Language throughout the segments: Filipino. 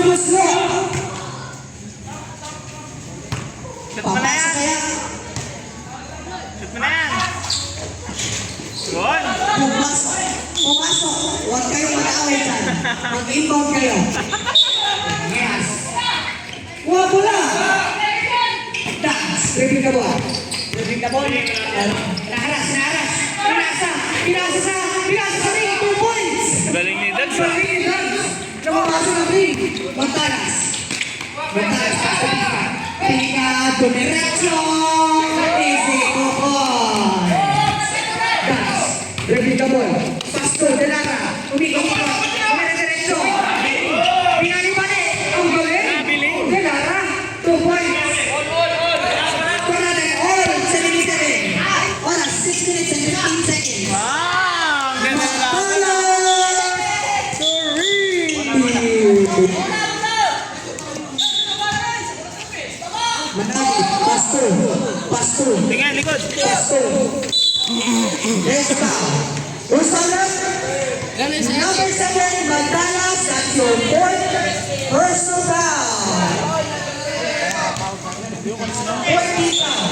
mas mo. Shoot mo na yan. Shoot mo na yan. Yun. Pumasok. Huwag kayo mag-away dyan. Mag-inbound kayo. Yes. Huwag mo lang. Dance. Ready ka ba? Ready ka ba? Naharas. Pinasa sa ring. 2 points. Galing ni Dags. Galing ni Dags. Namamaso ng ring. Montanas. Tika, dumiretso. Easy to boy. Dags. Ready ka ba? Pasto, Delara. Umikot ka. Dumiretso. Pinali pa rin. Ang galing. Delara. 2 points. Oras, 6 minutes and 15 seconds. Wow! Ganda na lang. Manali, Pasto. Tingnan, likod. Pasto. Resta. Rosalan. Number 7, Mandalas. That's your 4th personal foul. 40 foul.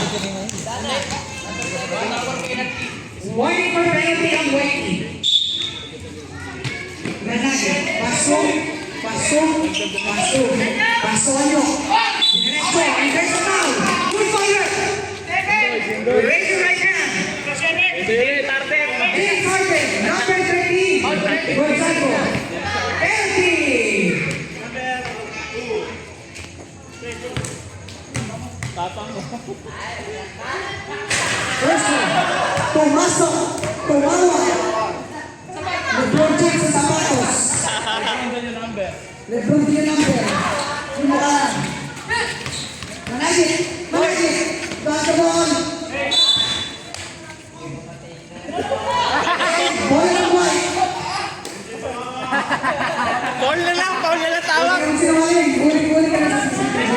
Warning for penalty ang Whitey. Manali, Paso nyo. Diretso, and there's a foul. Good fire. Raise your right hand. James Harden, number 13. Gonzago. Penalty. First one. Pumasok. Tumawa. LeBron James sa sapatos. LeBron yung number. Lumakan. Managit. Basketball. Bola ng white. Paul na lang tawag. Huwag sinungaling. Huli ka na sa sisipin.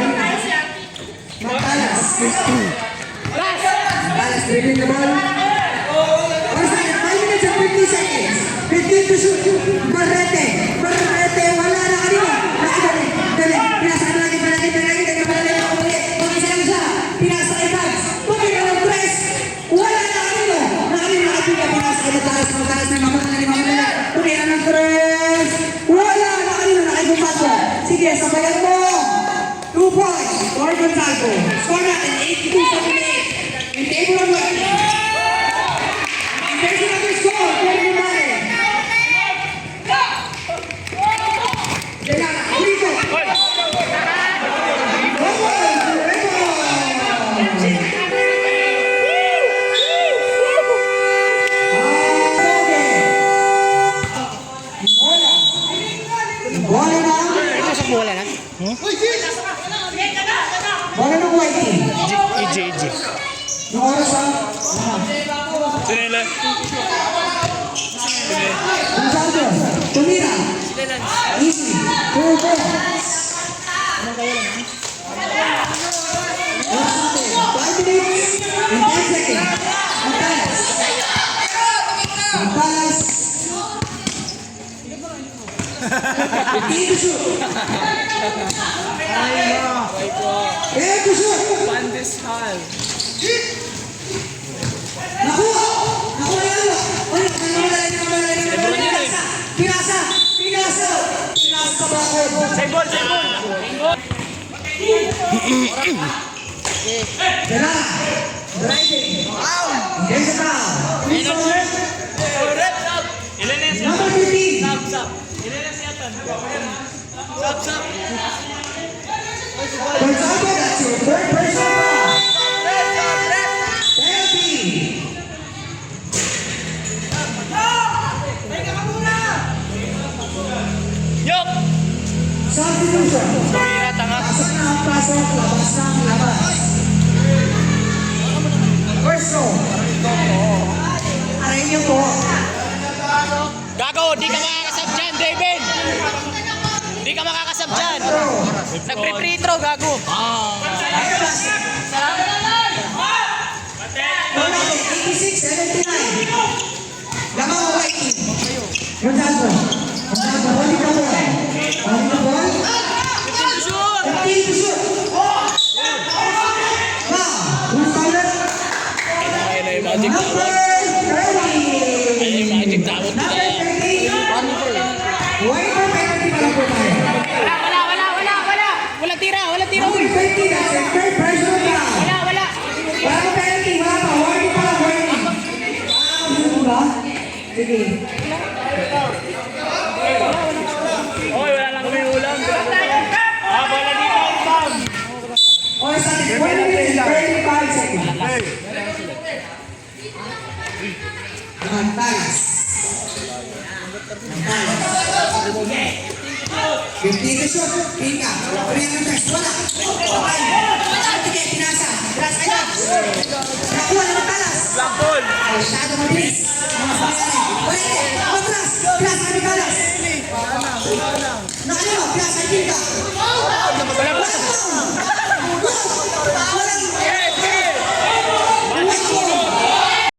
Matalas. Matalas, dribbling the ball. 5 minutes and 50 seconds. 15 to shoot. Marrete, wala na kanina. Dali. Pinasa ka lagi. Mag-isa lang siya. Pinasa kay Dags. Pagkita ng press. Wala na kanina. Nakapila. Pinasa kay Matalas na mamala. Pagkita ng press. Wala na kanina. Nakipumasa. Sige, sabayan mo. 2 points. For Gonzago. Score natin 82-78. In favor of Whitey. There's another score for everybody. Delara, Rico. Bola na. Bola ng Whitey. EJ. Yung oras ha? Sinila. Gonzago, tumira. Easy. 2 points. 5 minutes and 10 seconds. Montalas. 15 to shoot. Kaya to shoot. Pandeshal. Nakuha yan. Pinasa sa bakod. Say ball. Delara. Driving. There's a foul. Ilan na siya? Number 15. Sap. Ilan na siya? Sap. Gonzago, that's your 3rd personal foul. Penalty. Yup! Substitution. Sumira, tanga. Pasok na ang pasok, labas na ang labas. First row. Aray niyo po. Gago, di ka makakasab dyan, David! Di ka makakasab dyan! Nagpre-free throw, gago! Ayan, basket. 86-79. Lamang ang Whitey. Gonzago, holding the ball. 50 shot. Pinka. Pinka ng test. Wala. Okay. Sige, pinasa. Grass items. Nakuha ng talas. Masyado mabilis. Mga pangyayari. Pwede. Matras. Grass ay talas. Nakaliwa. Grass ay pinka.